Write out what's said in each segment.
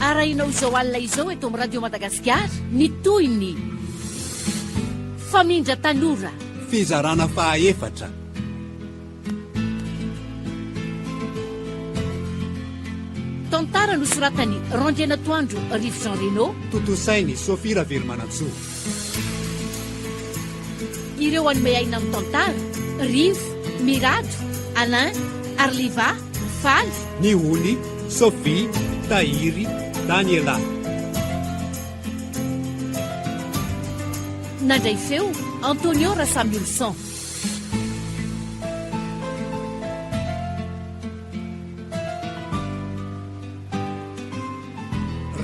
arahinao izao alina izao eto amin'ny radio Madagasikara ny toyny famindra tanora fizarana fahaefatra tantara nosoratany Randriana Toandro Rivo Jean Reno totosainy Sophie Ravelmanantsoa ireo anome aina amin'ny tantara Rivo, Mirado, Alain, Arliva, Faly Niony, Sophie, Tahiry, Daniela nandray feo Antonio Rassamilson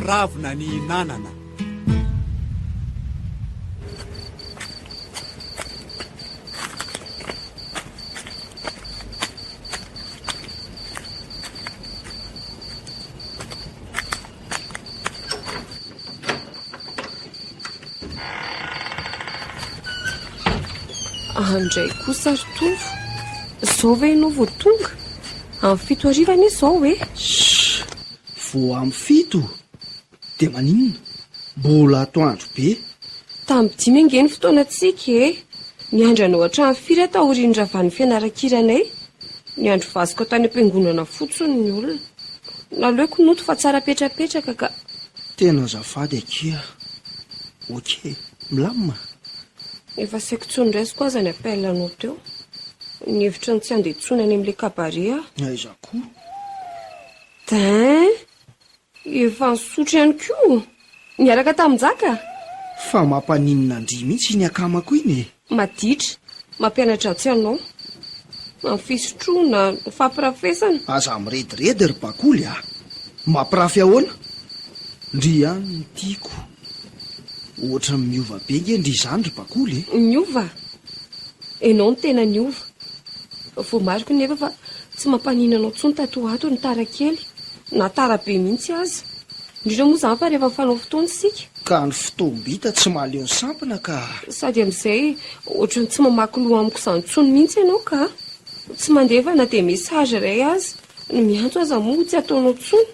ravina ny nanana andray kosa ry tovo zao ve ianao vo tonga amin'ny 7 arivana izao hoe vo amin'ny 7 dia maninona mbola atoandro be tamin'ny 5 angeny fotoanantsika ny andranao hatramin'ny 4 taorian'ny ravan'ny fianarakiranay ny andro vasiko tany am-piangonana fotsiny ny olona naleoko noto fa tsara petrapetraka ka tena zafady akia okey milamina efa saiko tsondraisiko aza ny appelanao teo ny hevitra ny tsy andetsonany amin'ilay kabarea aiza koa din efa nisotro ihany koa niaraka tamin'njaka fa mampaninina andry mihitsy ny akamako iny maditra mampianatra tsy anao mampifisotroana fampirafesana aza mirediredy ry bakoly mampirafy ahoana ndry ihany ny tiako ohatra miova be nge ndry izany ry bakoly niova ianao ny tena niova vo mariko nefa fa tsy mampanina anao tsony tatoato ny tarakely na tarabe mihitsy aza indrindra moa izany fa rehefa mifanao fotoana isika ka ny fotoam-bita tsy mahaleo ny sampana ka sady amin'izay ohatrany tsy mamaky loha amiko izany tsony mihitsy ianao ka tsy mandefa na dia mesazy iray aza ny miantso aza moa tsy ataonao tsony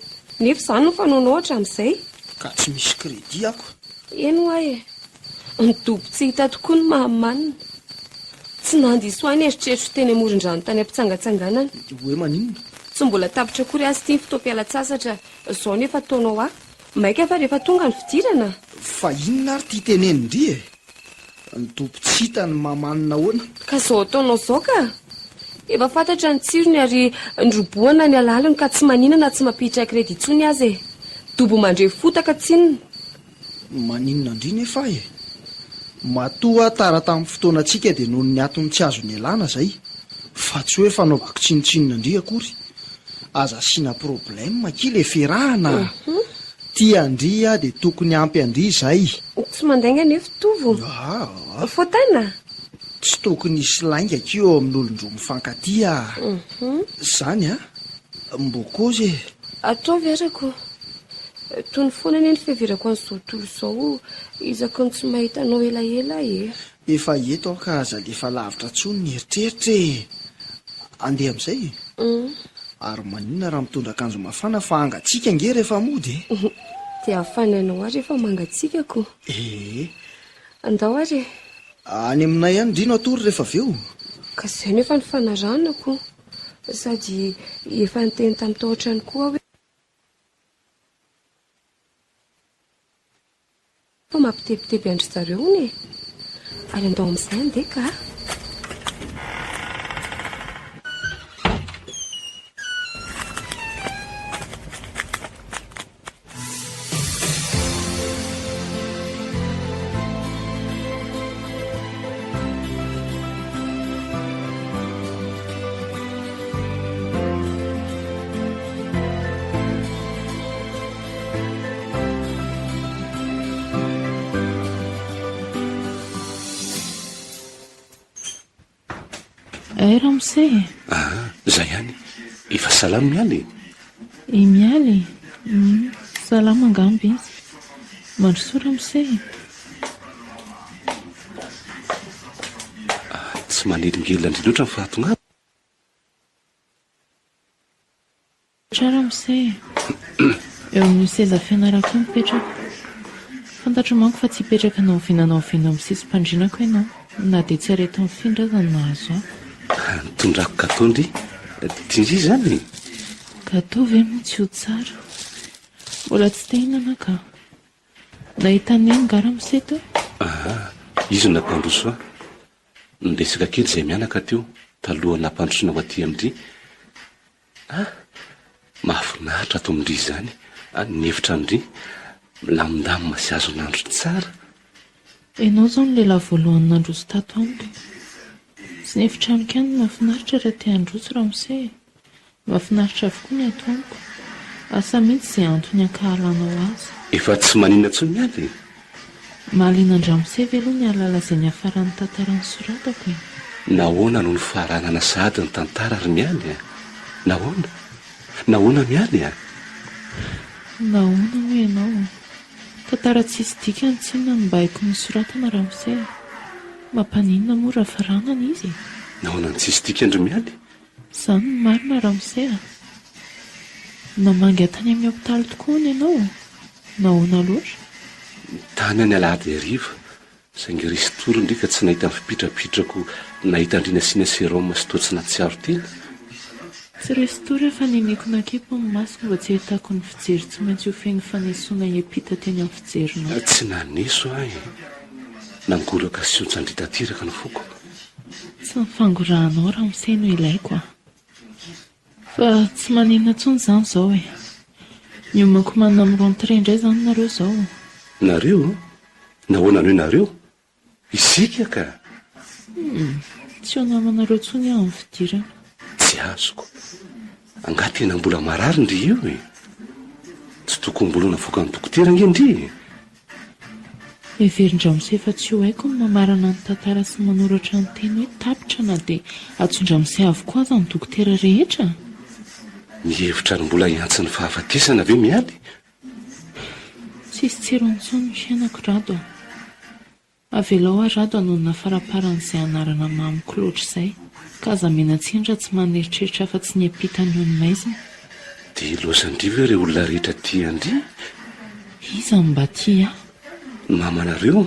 nefa izany no fanaonao hatramin'izay ka tsy misy kredi ako eno ahy ny dobo tsy hita tokoa ny mahamanina tsy nandiso any eritreritro teny amoron-drano tany ampitsangatsanganana hoe maninona tsy mbola tapitra kory azy tia ny fotoam-pialatsasatra izao nefa ataonao maika fa rehefa tonga ny fidirana fa inona ary tia teneny ndry ny dobo tsy hita ny mahamanina ahoana ka izao ataonao izao ka efa fantatra ny tsirony ary ndroboana ny alaliny ka tsy maninana tsy mampiditra kredi tsony azy dobo mandre fotaka tsinona maninona ndry nefa matoa tara tamin'ny fotoanantsika dia noho ny atony tsy azo ny alana zay fa tsy hoe fanaovako tsinotsinona ndry akory aza siana problema kile ferahana tia andria dia tokony ampy andry izay tsy mandainga nefa tovo fotana tsy tokony isy lainga keo amin'olondro mifankatia zany mbokozy ataovy arako tony foana ny fiheverako an'izao tolo izao izako ny tsy mahitanao elaela efa eto aho ka aza lefa lavitra tsony ny eritreritra andeha amin'izay ary maninona raha mitondra akanjo mafana fa angatsika nge rehefa mody dia afanainao ary efa mangatsikako andao ary any aminay ihany ndrino atory rehefa aveo ka izay nefa ny fanaranako sady efa niteny tamin'ny taotrany koa hoe fa mampitebiteby andry zareo ny ary andao amin'izay andeha ka Ramose zay ihany efa salama mialy mialy salama angamby izy mandrosoa Ramose tsy manelingely loatra ny fahatongana Ramose eo amin'ny seza fianarako mipetraka. Fantatro manko fa tsy hipetraka anao vinanao vina amin'ny sisim-pandrinako ianao na dia tsy areto mifindra zany nahazo aho. Nitondrako gatondry tindry zany. Gato ve moa tsy ho tsara, mbola tsy te hinana ka. Nahitany eny gara miseto. Izy nampandroso aho niresaka kely izay mianaka teo taloha nampandrosona ho aty amindry. Mahafinaritra ato amindry zany. Nihevitra amindry milamindamina sy azo nandro tsara. Ianao zao ny lehilahy voalohany nandroso tato amiko. Sy nihevitra amiko ihany mahafinaritra raha te handroso Ramose. Mahafinaritra avokoa ny ato amiko. Asa mihitsy izay antony ankahalanao azy. Efa tsy manina tsony miady. Mahalinan-Ramose ve aloha ny alala izay niafaran'ny tantarany soratako. Nahoana no ny faharanana sahady ny tantara ary mialy. Nahoana mialy. Nahoana ho ianao. Tantara tsisy dikany tsinona ny mba haiko nisoratana Ramose. Mampanina moa raha faranana izy. Nahoana ny tsisy dikandry mialy. Izany ny marina Ramose. Namangy tany amin'ny hopitaly tokoa ny ianao. Nahoana loatra. Tany any alahady ariva saingy risy toro ndrika tsy nahita mifipitrapitrako nahita andrina siana seroma sy toetsina tsiaro tena. Tsy resy tory efa niniko nakipo ny masoko mba tsy hitako ny fijery tsy maintsy hofeny fanesoana hiampita teny amin'ny fijerinao. Tsy naneso ahy. Nangoraka sy otsandritatiraka ny foko. Tsy nifangorahanao Ramose no ilaiko a. Fa tsy manina tsony zany zao e. Miomako manana miroantre indray zany nareo zao. Nareo? Nahoana hoe nareo? Isika ka? Tsy ho namanareo tsony aho amin'ny fidirana. Tsy azoko. Angaha tena mbola marary ndry io e. Tsy tokony mbola navoaka ny dokotera ngendry. Everin-Ramose fa tsy ho haiko ny mamarana ny tantara sy manoratra ny teny hoe tapitra na dia atson-Ramose avokoa aza ny dokotera rehetra. Mihevitra ny mbola hiantsy ny fahafatesana ve mialy? Tsisy tsirontsony ny fiainako rado. Avelao a rado anonona faraparan'izay anarana mamiko loatra izay. Ka aza mena tsindra tsy maneritreritra fa tsy niampita ny ony maizina. Dia loasandrivo ireo olona rehetra ty andry. Iza mba ty aho? Ny mamanareo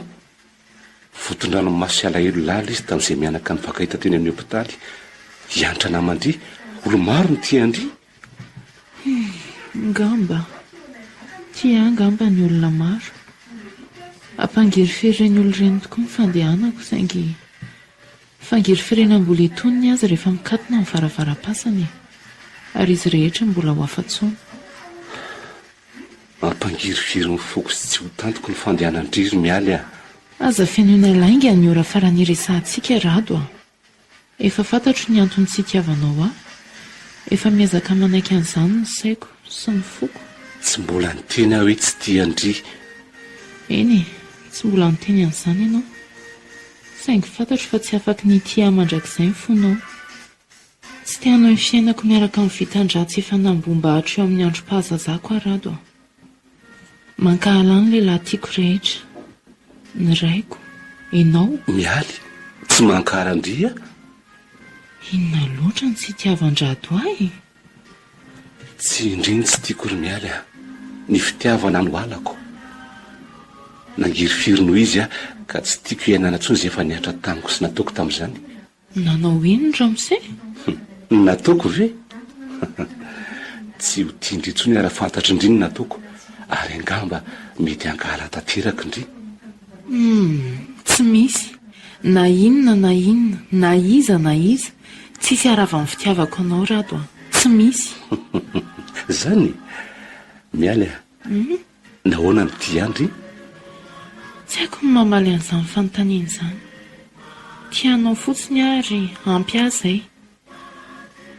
fotondrano maso alahelo lala izy tamin'izay mianaka ny fakahita teny amin'ny hopitaly. Hiantra namandry olo maro ny ty andry. Ngamba ty angamba ny olona maro. Ampangiriferireny olo reny tokoa ny fandehanako saingy fangirifirenam-bola etoniny azy rehefa mikatona ny varavaram-pasany ary izy rehetra mbola ho afa-tsony. Ampangirifiry ny foko sy tsy ho tantoko ny fandehanan-driry mialy a. Aza fenoina lainga ny ora farany resahantsika rado a. Efa fantatro ny antony tsy itiavanao aho. Efa miezaka manaiky an'izany ny saiko sy ny foko. Tsy mbola ny tena hoe tsy tia andry. Eny, tsy mbola ny teny an'izany ianao. Saingy fantatro fa tsy afaky ny tia mandrakizay ny fonao. Tsy tianao ny fiainako miaraka amin'ny vitan-dratsy efa nambomba hatro eo amin'ny androm-pahazazako rado a. Mankahala ny lehilahy tiako rehetra. Ny raiko, ianao. Mialy, tsy mankahala andry a? Inona loatra ny tsy itiavan-drato ahy? Tsy indriny tsy tiako ry mialy a. Ny fitiavana no alako. Nangirifiry noho izy a ka tsy tiako hiainana tsony izay efa niatra tamiko sy nataoko tamin'izany. Nanao ino Ramose? Nataoko ve? Tsy ho tindry tsony raha fantatro indriny nataoko. Ary angamba mety ankahala tanteraka indry. Tsy misy. Na inona na inona, na iza na iza. Tsisy arava amin'ny fitiavako anao rado a. Tsy misy. Zany, mialy a. Nahoana ny ty andry? Tsy haiko ny mamaly an'izany fanontaniana izany. Tianao fotsiny ary ampy azay.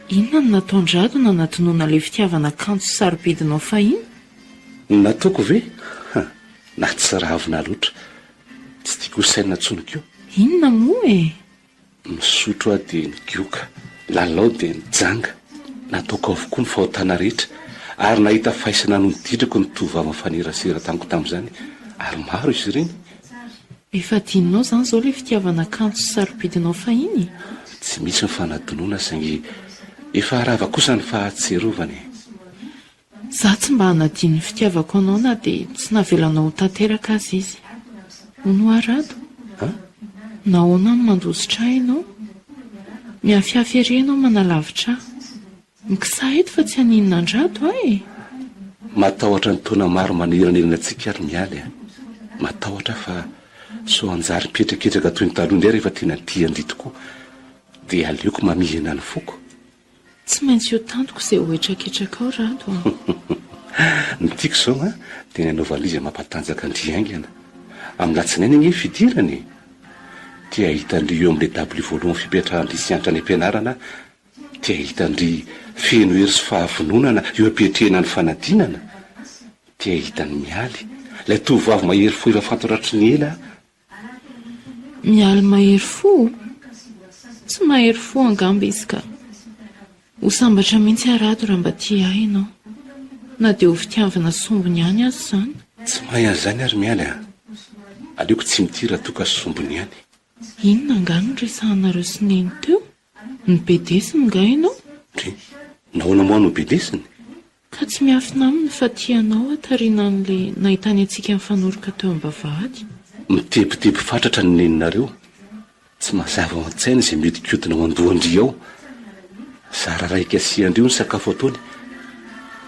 Inona no nataon-drado na natinoana ilay fitiavana kanto sy sarobidinao fahiny? Nataoko ve? Na tsy ravina loatra. Tsy tiako saina tsony keo. Inona moa e? Misotro aho dia nigioka. Lalao dia nijanga. Nataoko avokoa ny fahotana rehetra. Ary nahita fahisana no niditrako ny tovava fanerasera tamiko tamin'izany. Ary maro izy ireny. Efa tianao zany izao ilay fitiavana kanto sy sarobidinao fahiny? Tsy misy ny fanadinoana saingy efa arava kosa ny fahatserovany. Za tsy mba hanadiny fitiavako anao na dia tsy navelanao ho tanteraka azy izy. Hono arado. Nahoana ny mandositra ianao? Miafiafy ianao manalavitra. Mikisa eto fa tsy haninona andrato e. Matahotra ny taona maro maniranirana antsika ary mialy a. Matahotra fa so anjary petraketraka toy ny taloha indray rehefa tena diandy tokoa dia aleoko mamihana ny foko. Tsy maintsy eo tantoko izay hoetraketraka ao rado a. Ny tiako izao a dia nanaovana izy mampatanjaka andriaingana. Amin'ny latsinainy ny fidirany tia hitandry eo amin'ilay dabilio voalohany fipetrahan'ny siantra any am-pianarana, tia hitandry feno hery sy fahavinonana eo ampiatrehana ny fanadinana, tia hitany mialy ilay tovovavy mahery fo efa fantoratry ny ela. Mialy mahery fo? Tsy mahery fo angamba izy ka. Ho sambatra mihitsy arado raha mba tia ahy ianao. Na dia ho fitiavana sombony ihany azy izany. Tsy mahay an'izany ary mialy a. Aleoko tsy mitira toka sombony ihany. Inona angano ny resahanareo sy neny teo? Ny bedesiny nga ianao? Nahoana moa no bedesiny? Ka tsy miafina aminy fa tianao atarina an'ilay nahitany antsika mifanoroka teo am-bavahady. Mitebiteby fatratra ny neninareo. Tsy mazava ao an-tsaina izay mety kiodina ao andohandry ao. Zara raika asiandrio ny sakafo ataony.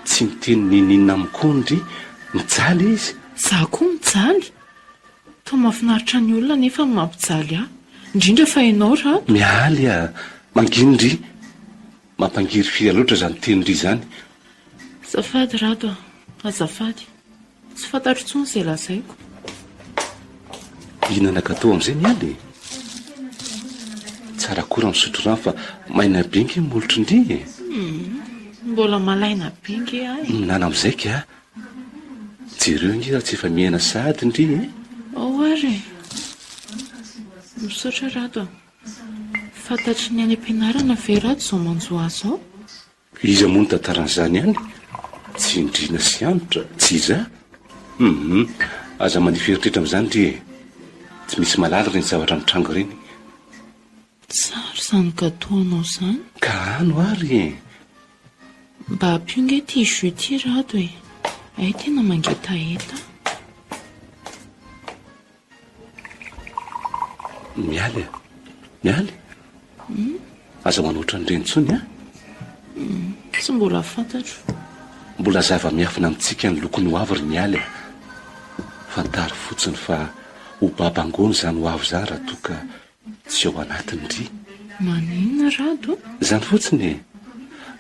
Tsy miteny ninina amikondry mijaly izy. Za koa mijaly? Fa mahafinaritra ny olona nefa mampijaly ahy. Indrindra fa ianao rado. Mialy a, manginindry. Mampangiry firy loatra izany tenindry izany. Azafady rado a, azafady. Tsy fantatro intsony izay lazaiko. Inona nakatao amin'izay mialy? Tsara kora misotro rano fa maina bengy molotro indry. Mbola malaina bengy ahy. Nana amin'izay ka. Jereo ngira tsy efa miaina sady indry. Ao ary. Misaotra rado a. Fantatry ny any am-pianarana ve rado izao manjo azy ao? Iza moa ny tantaran'izany ihany? Tsy indrina sy anitra, tsy iza? Aza maniferitra amin'izany ndry. Tsy misy malala ireny zavatra mitrango ireny. Tsara izany gatoanao izany. Ka ano ary. Mba ampionga ity jus ity rado e. Ay tena mangetaheta. Mialy. Mialy. Aza manoatra an'ireny intsony a? Tsy mbola fantatro. Mbola zava-miafina amintsika ny lokony ho avy ry mialy. Fantary fotsiny fa ho babangony izany ho avy zara toka tsy ao anatiny ry. Maninona rado? Izany fotsiny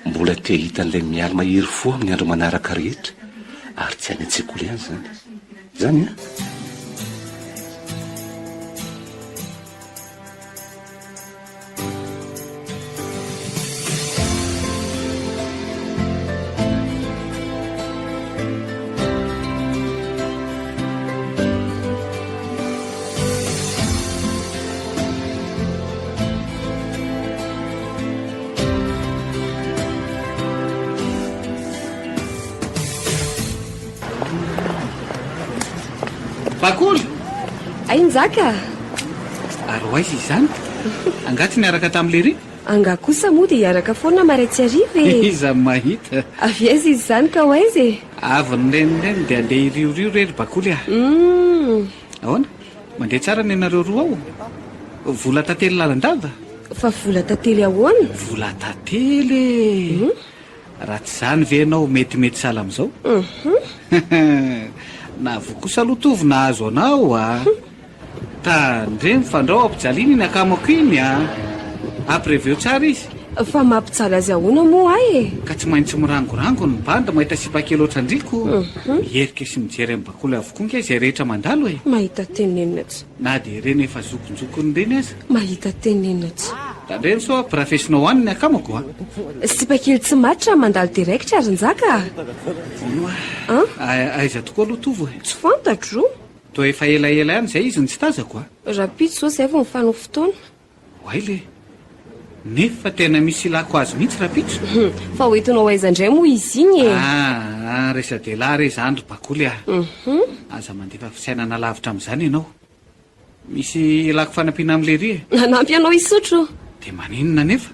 mbola te hitan'ilay mialy mahery fo amin'ny andro manaraka rehetra ary tsy any an-tsekoly ihany izany. Izany a? Bakoly! Ainjaka? Ary ho aiza izany? Angaty niaraka tamin'ilay ry? Anga kosa moa dia hiaraka foana maraitsy ariva e. Iza mahita. Avy aiza izy izany ka ho aiza e? Avy ny renireny dia andeha iriorio rery Bakoly a. Ahoana? Mandeha tsara ny ianareo roa ao. Vola tantely lalandava? Fa vola tantely ahoana? Vola tantely. Raha tsy izany ve ianao metimety sala amin'izao? Na vo kosa aloha tovy nahazo anao a. Tandre mifandrao ampijaliana iny akamako iny a. Ampireveo tsara izy. Fa mampijaly azy ahoana moa ahy e. Ka tsy maintsy mirangorango ny banda mahita sipakely oatra andriko. Mierika sy mijery amin'ny Bakoly avokoa nge izay rehetra mandalo e. Mahita tenenina tsy. Na dia reny efa zokonjokony reny aza. Mahita tenenina tsy. Tandreny so professional hoaniny akamako a. Sipakely tsy matitra mandalo direktra ary njaka. Aiza tokoa aloha tovo e. Tsy fantatro. Toa efa elaela ihany izay izy ny tsy tazako a. Rapito zao izay vao mifano fotoana. Oaile. Nefa tena misy ilako azy mihitsy rapitso. Fa hoentinao aiza indray moa izy iny e. Resa dehilahy re izany ry Bakoly a. Aza mandefa fisainana lavitra amin'izany ianao. Misy ilako fanampiana amin'ilay ry e. Nanampy anao isotro. Dia maninona nefa?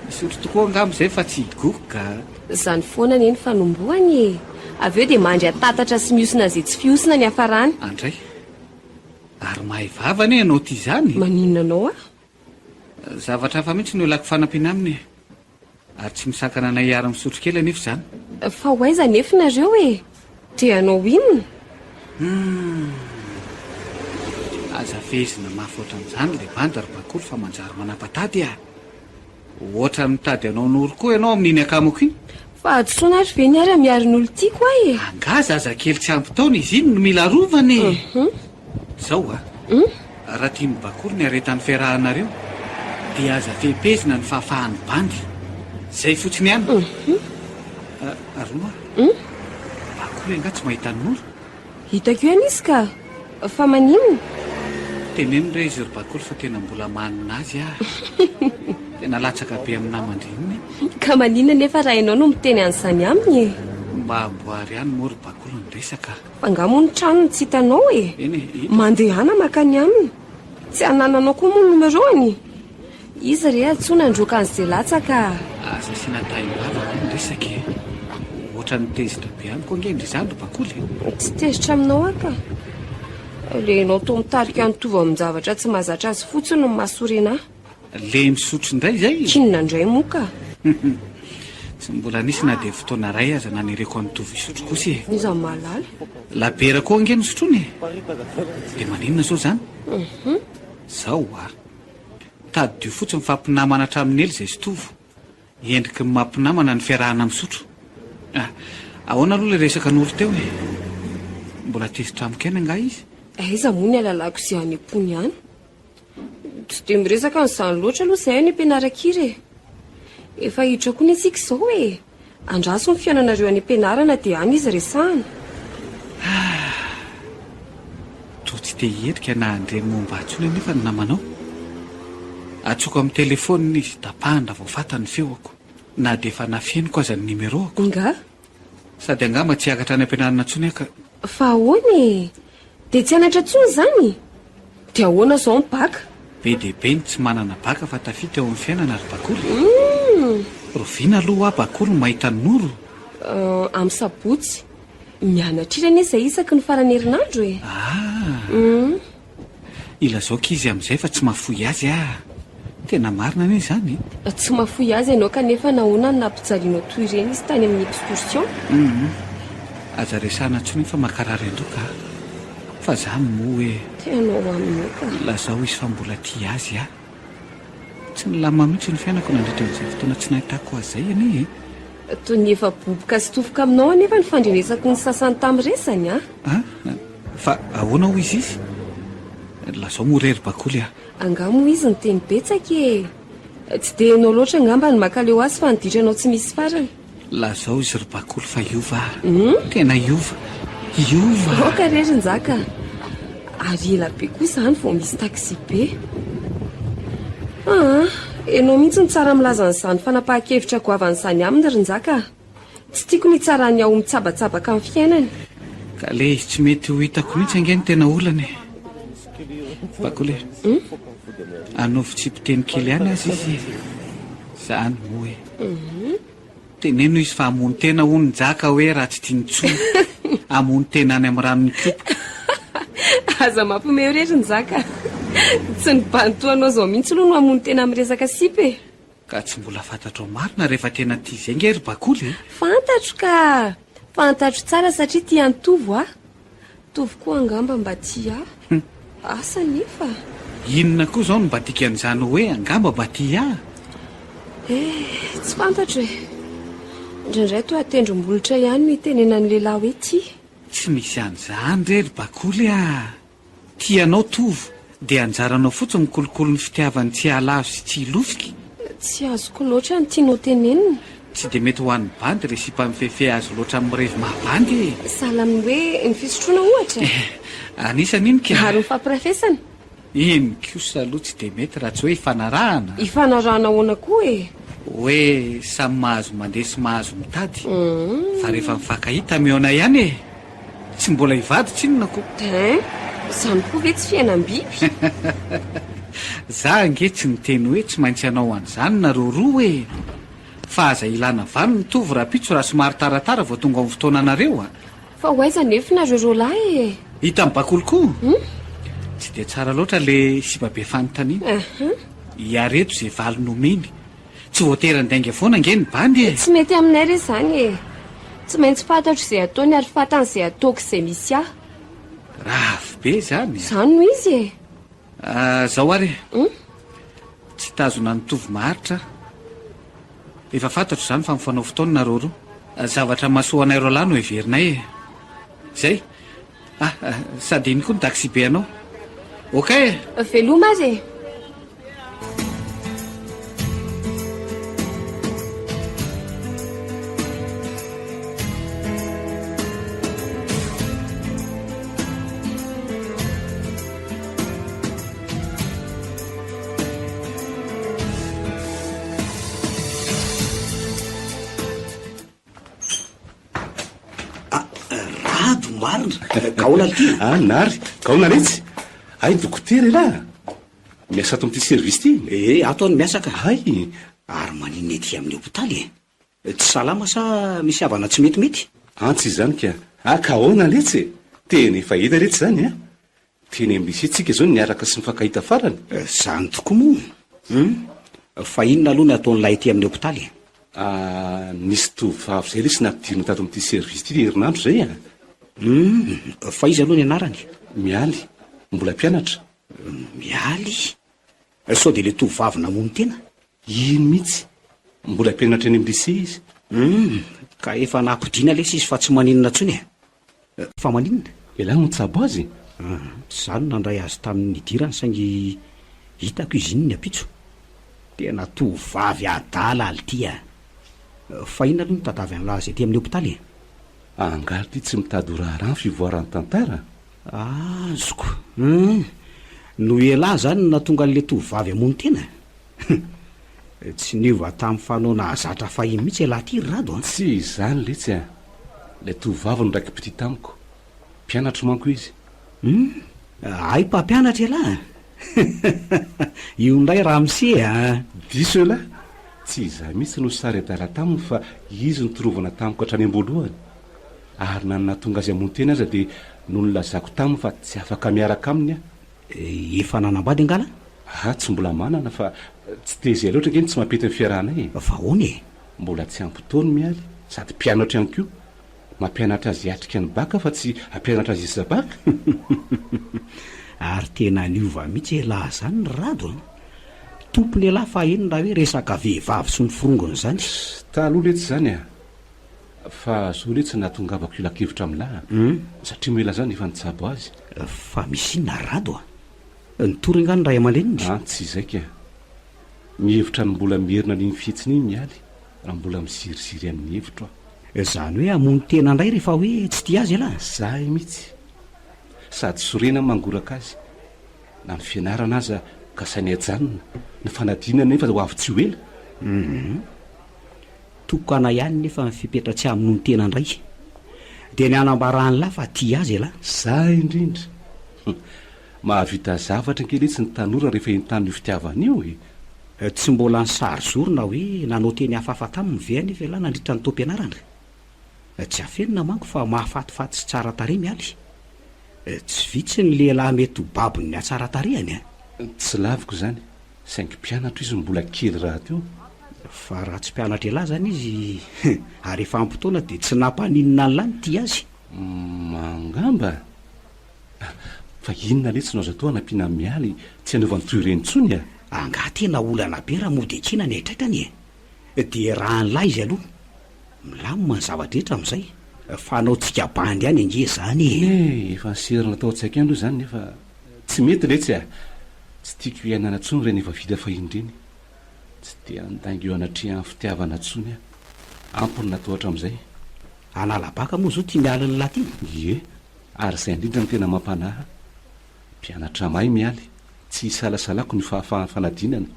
Misotro tokoa angamba izay fa tsy higogoka. Izany foana neny fanomboany e. Avy eo dia mandry atatatra sy miosina izay tsy fiosina ny hafarany. Andray, ary mahay vavany ianao ty izany. Maninona anao a? Zavatra hafa mihitsy no ilako fanampina aminy, ary tsy misakana na hiara misotro kely anefa izany. Fa ho aiza nefa nareo e? Dia anao inona? Aza vezina mafy ohatran'izany le bandy ary bakoly fa manjary manapatady a. Ohatra mitady anao nory koa ianao amin'iny akamoko iny. Fa adsoanatry ve niary miarin'olo tiako a e? Angaza aza kely tsy ampy taona izy iny no mila rovany. Zao a, raha tiany bakoly ny aretan'ny fiarahanareo dia aza fehipezina ny fahafahan'ny bandy. Zay fotsiny ihany. Aroa, bakoly anga tsy mahita ny noro. Hitako io anisy ka. Fa maninona? Teneno re izy ry bakoly fa tena mbola manina azy a. Tena latsaka be amin'ny namandrininy. Ka maninona nefa raha ianao no miteny an'izany aminy e? Mba amboary ihany moa ry bakoly ny resaka. Fa angamo ny tranony tsy hitanao e? Eny e, Mandehana makany aminy. Tsy hanananao koa moa numeroany. Izy re atsona androka an'izay latsaka. Aza sy nataim-bavaka ny resaka e. Ohatra ny tezitra be ihany koa ngendry izany ry bakoly. Tsy tezitra aminao aka. Lenao to mitarika nitovy amin'ny zavatra tsy mahazatra azy fotsiny no mahasorena. Le misotro indray zay. Kinona indray moka? Tsy mbola nisy na dia fotoana ray aza nanireko nitovy isotro kosa e. Iza malala. Labera koa ange nisotrony e. Dia maninona zao zany? Zao a, tady dio fotsiny fampinamana hatramin'ny ely izay sotovo. Endriky ny mampinamana ny fiarahana misotro. Ahoana aloha le resaka noro teo e. Mbola tezitra amiko eny anga izy. Aiza moa ny alalako sy any am-pony ihany. Tsy dia miresaka n'izany loatra aloha izay any am-pianarankira e. Efa hiditra koa ny antsika izao e. Andraso ny fiainanareo any am-pianarana dia any izy resahana. To tsy te hiendrika na andreny momba antsony anefa ny namanao. Atsoko amin'ny telefônina izy tapahana vao fatany feoako. Na dia efa nafeniko aza ny numéroako. Nga? Sady angamba tsy hiakatra any am-pianarana antsony aka. Fa ahoana e? Dia tsy hanatra intsony izany? Dia ahoana izao ny baka? Be dia be ny tsy manana baka fa tafita eo amin'ny fiainana ry bakoly. Roviana aloha a bakoly mahita ny noro. Amin'ny sabotsy. Mianatra irany izay isaky ny farany herinandro e. Ilazao kizy amin'izay fa tsy mahafoy azy a. Tena marina anie izany. Tsy mahafoy azy ianao kanefa nahoana ny nampijalianao toy ireny izy tany amin'ny excursion. Aza resahana ntsony fa makarary andoka. Fa zany moa hoe Tianao aminao ka. lazao izy fa mbola tia azy a. Tsy nilama mihitsy ny fiainako nandritra n'izay fotoana tsy nahitako azy zay anie. Toy ny efa boboka sy tofoka aminao anefa ny fandrenesako ny sasany tamin'ny resany a. Fa ahoana ho izy izy? Lazao morery bakoly a. Angamo izy ny teny betsaka e. Tsy dia hainao loatra angamba ny makaleo azy fa niditranao tsy misy farany. Lazao izy ry bakoly fa iova. Tena iova. Iova. Aoka rery nzaka. Ary ela be koa izany vao misy taxi be. Enao mihitsy ny tsara milaza n'izany fanapahan-kevitra goavan'izany aminy ry nzaka. Tsy tiako ny tsara ny ao mitsabatsabaka amin'ny fiainany. Ka le izy tsy mety ho hitako mihitsy angeny tena olana e. Bakoly, anaovy tsy mpiteny kely ihany azy izy. Zany moa e. Teneno izy fa hamony tena hono njaka hoe raha tsy tiany tsony. Hamony tena any amin'ny ranony kopoka. Aza mampomeo rery nzaka. Tsy ny bantoanao zao mihitsy aloha no hamony tena amin'ny resaka sipa e. Ka tsy mbola fantatro marina rehefa tena tia izay nge ry bakoly e. Fantatro ka. Fantatro tsara satria tia ny tovo a. Tovo koa angamba mba tia. Asa nefa. Inona koa zao no mba tika an'izany hoe angamba mba tia. Tsy fantatro e. Indraindray toa atendrom-bolotra ihany no itenena ny lehilahy hoe tia. Tsy misy an'izany re ry bakoly a. Tianao tovo dia anjaranao fotsiny mikolokolo ny fitiavany tsy halazo sy tsy hilofika. Tsy azoko loatra ny tianao tenenina. Tsy dia mety ho an'ny bandy resipa mifefehy azo loatra mirevy mahabandy e. Sahala amin'ny hoe ny fisotroana ohatra. Anisany iny ka. Ary ny fampirafesana. Iny kosa aloha tsy dia mety raha tsy hoe hifanarahana. Hifanarahana ahoana koa e. Hoe samy mahazo mandeha sy mahazo mitady. Fa rehefa mifankahita mihaona ihany e. Tsy mbola hivady tsinona koa. Izany koa ve tsy fiainam-biby? Za ange tsy niteny hoe tsy maintsy hanao an'izany nareo roa e. fa aza ilana vano mitovy raha-pitso raha somary taratara vao tonga amin'ny fotoana anareo a. fa ho aiza nefa nareo rolahy e. hita amin'ny bakoloko tsy dia tsara loatra le sibabe fanontaniana iareto izay valo nomeny tsy voatery ndainga foana nge ny bandy e. tsy mety aminay re izany e. tsy maintsy fantatro izay ataony ary fatan'izay ataoko izay misy ahy. rafy be zany izany no izy e. zao ary tsy tazona nitovy maharitra efa fantatro izany fa mifanao fotoana nareo roa zavatra mahasoanay ro lahy no heverinay e. zay sady iny koa ny taxi be anao okay veloma azy e. nary kaona retsy ay dokotera elahy miasa ato amin'ity service ty ataony miasaka ay ary maninona ety amin'ny hopitaly tsy salama sa misy havana tsy metimety antsy izany ka akahoana letsy teny efa hita retsy zany a teny ambisy tsika zao niaraka sy mifankahita farany zany tokoa moa fa inona aloha ny ataon'lay ety amin'ny hopitaly nisy tovavy zay lesy nampidino tato amin'ity service ty herinandro zay a fa izy aloha ny anarany mialy mbola mpianatra mialy sao dia le tovavy namono tena ino mihitsy mbola mpianatra eny amin'ny lycée izy ka efa nampidina lesy izy fa tsy maninona ntsony e. Fa maninona elahy mitsabo azy zany nandray azy tamin'ny idirany saingy hitako izy iny ny apitso tena tovavy adala altia fa inona aloha ny tadavy an'lahy zay ty amin'ny hopitaly angary ty tsy mitady ho raharany fivoarany tantara azoko no elahy zany natonga n'le tovavy amono tena tsy niova tamin'ny fanaona zatra fahiny mihitsy elahy ty rado tsy izany letsy a le tovavy no raiky piti tamiko mpianatra manko izy ay mpampianatra elahy io ndray raha mise diso elahy tsy izahy mihitsy no sary adala taminy fa izy notorovana tamiko hatrany am-boalohany ary nanona tonga azy amono tena aza dia no nolazako taminy fa tsy afaka miaraka aminy efa nanambady angala tsy mbola manana fa tsy tezay loatra ngeny tsy mampety ny fiarahanay fa hoany e mbola tsy ampytaony mialy sady mpianatra ihany koa mampianatra azy atrika ny baka fa tsy ampianatra azy isabaka ary tena niova mihitsy elahy zany ny rado tompony elahy fa eny raha hoe resaka vehivavy sy ny forongony zany taloha letsy zany a fa zao letsy natongavako ilakevitra amin'lahy satria moela zany efa nitsabo azy fa misy inona rado nitory ngany ray aman-dreniny tsy izay ka mihevitra ny mbola mierina n'iny fihetsiny iny mialy raha mbola misiriziry amin'ny hevitro zany hoe amono tena indray rehefa hoe tsy ti azy elahy zahay mihitsy sady sorena mangoraka azy na ny fianarana aza ka sainy ajanona ny fanadinana nefa ho avy tsy ho ela tokana ihany nefa mifipetra tsy aminony tena indray dia ny anambaran'lahy fa ti azy elahy za indrindra mahavita zavatra nkeletsy ny tanora rehefa entanyio fitiavana io tsy mbola ny sary zorona hoe nanao teny hafahafa taminy ve anefa elahy nandritra ny tom-pianarana tsy afenina manko fa mahafatifaty sy tsara tare mialy tsy vitsy ny lehilahy mety ho babiny ny atsara tarehany tsy laviko zany saingy mpianatra izy mbola kely raha teo fa raha tsy mpianatra elahy zany izy ary efa ampitoana dia tsy nampaninona ny lany ty azy mangamba fa inona letsy no azo atao anampiana mialy tsy anaovany toirenyntsony anga tena olana be raha mody akina ny aitraikany dia raha nylahy izy aloha milamina ny zavadrehetra amin'izay fa anao tsika bandy any ange zany efa nyserina atao an-tsaika any aloha zany nefa tsy mety letsy tsy tiako iainana ntsony reny efa vita fahindreny tsy dia andangy eo anatria ny fitiavana ntsony ampony natohatra amin'izay analabaka moa zao tia miala ny lahy ty ary izay indrindra ny tena mampanahy mpianatra mahay mialy tsy hisalasalako ny fahafahany fanadinana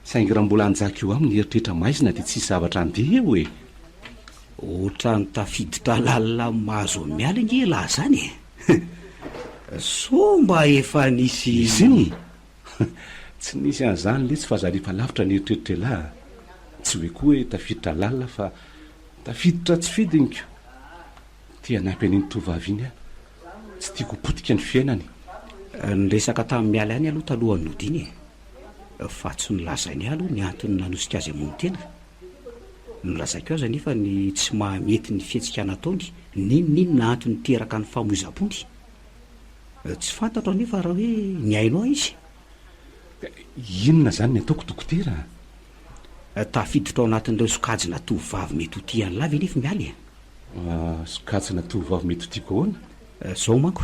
saingy raha mbola anjaka eo amin'ny heritrehitra maizina dia tsy zavatra andeha eo ohatra ny tafiditra lalina mahazo mialy nge lahy zany so mba efa nisy izy iny tsy nisy an'izany letsy fa za rehefa lavitra ny heritreritra lahy tsy hoe koa hoe tafiditra lalina fa tafiditra tsy fidiniko. Tia nampy an'iny tovavy iny a, tsy tiako potika ny fiainany. Nyresaka tamin'ny miala ihany aloha talohan'ny nodiny fa tsy nolazainy aloha ny antony nanosika azy amony tena. Nolazaiko azy anefa ny tsy mahamety ny fihetsika nataony, ninona antony teraka ny famoizam-pony. Tsy fantatro anefa raha hoe ny hainao izy. Inona zany ny ataoko dokotera? Tafiditra ao anatin'ireo sokajina tovavy mety ho tiany lavy nefa mialy. Sokajina tovavy mety ho tiako ahoana? Zao manko.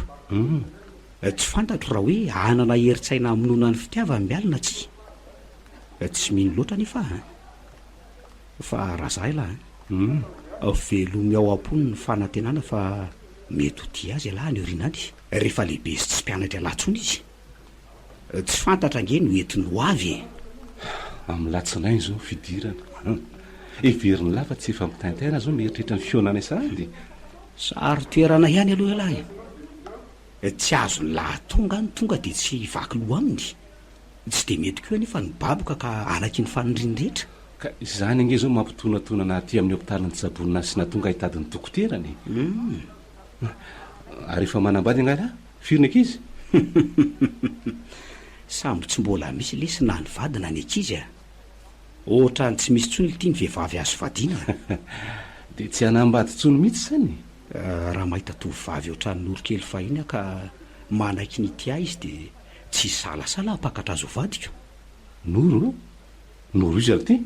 Tsy fantatro raha hoe anana heritsaina hamonoana ny fitiavany mialina tsy. Tsy mino loatra nefa. Fa raha zahay lahy velomy ao am-pony ny fanantenana fa mety ho tia azy lahy ny orinany rehefa lehibe izy tsy mpianatra latsony izy. Tsy fantatra nge no entiny ho avy. Amin'ny latsinay zao fidirana. Everiny lafa tsy efa mitaintaina zao mieritrehitra ny fionana sady. Sary toerana ihany aloha lahy. Tsy azo ny lahatonga ny tonga dia tsy vaky loha aminy. Tsy dia mety koa nefa ny baboka ka anaky ny fanindriny rehetra. Ka izany ange zao mampitonatona aty amin'ny hôpitalin'ny Tsabonina sy natonga hitadiny dokoterany. Ary efa manambady angala firy ny ankizy? Sambo tsy mbola misy lesy na ny vadina ny ankizy a. Ohatra ny tsy misy tsony tia ny vehivavy azo vadiana. Dia tsy hanambady tsony mihitsy zany. Raha mahita tovavy ohatran'ny norokely fahiny ka manaiky ny tia izy dia tsy salasala hampakatra azo vadiko. Noro? Noro izy ary ty?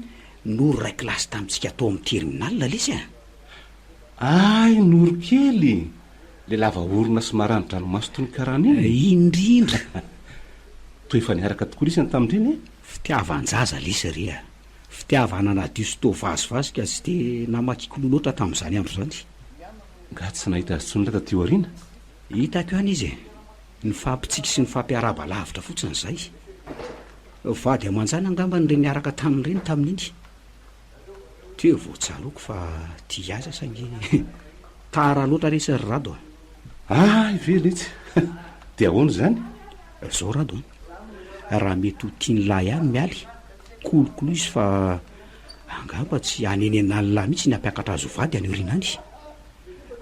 Noro ray kilasy tamintsika tao amin'ny terminal lesy a. Ay, norokely. Le lava orona sy maranitra ranomaso toy ny karahan'iny. Indrindra. Toa efa niaraka tokoa lisany tamindriny. Fitiavan-jaza lesy ria. Fitiavana nadio sy toa vazivazika sy dia namakiko loatra tamin'izany andro zany. Nga tsy nahita azy tsony lata teo ariana. Hitako ihany izy. Ny fampitsiky sy ny fampiaraba lavitra fotsiny izay. Vady aman-jany angamba ny reny niaraka tamin'ireny tamin'iny. Teo voatsaloko fa tia aza sange tara loatra resy ry Rado. Vela itsy. Dia ahoana zany? Zao Rado. Raha mety ho tiany lahy ihany mialy. Kolokolo izy fa angamba tsy hanenena ny lahy mihitsy ny hampiakatra azo vady any orinany.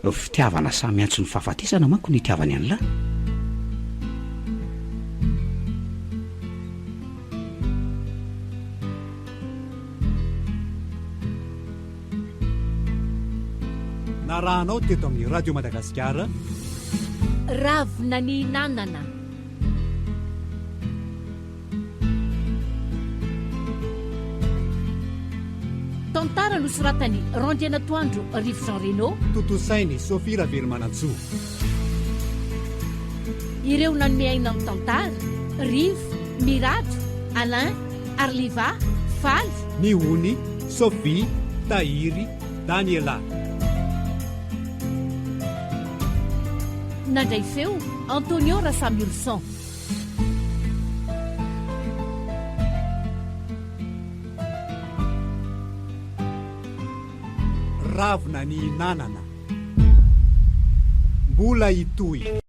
Fitiavana samy antso ny fahafatesana manko ny itiavany any lahy. Na rahanao teto amin'ny radio Madagasikara. Ravina ny nanana. Tantara nosoratany Randiana Toandro Rivo Jean Reno. Totosainy Sophie Ravelomanantsoa. Ireo nanome aina amin'ny tantara Rivo, Mirajo, Alain, Arliva, Faly, Nihony, Sophie, Tahiry, Daniela. Nandray feo Antonio Rassamulson. Ravina ny nanana. Mbola itoy.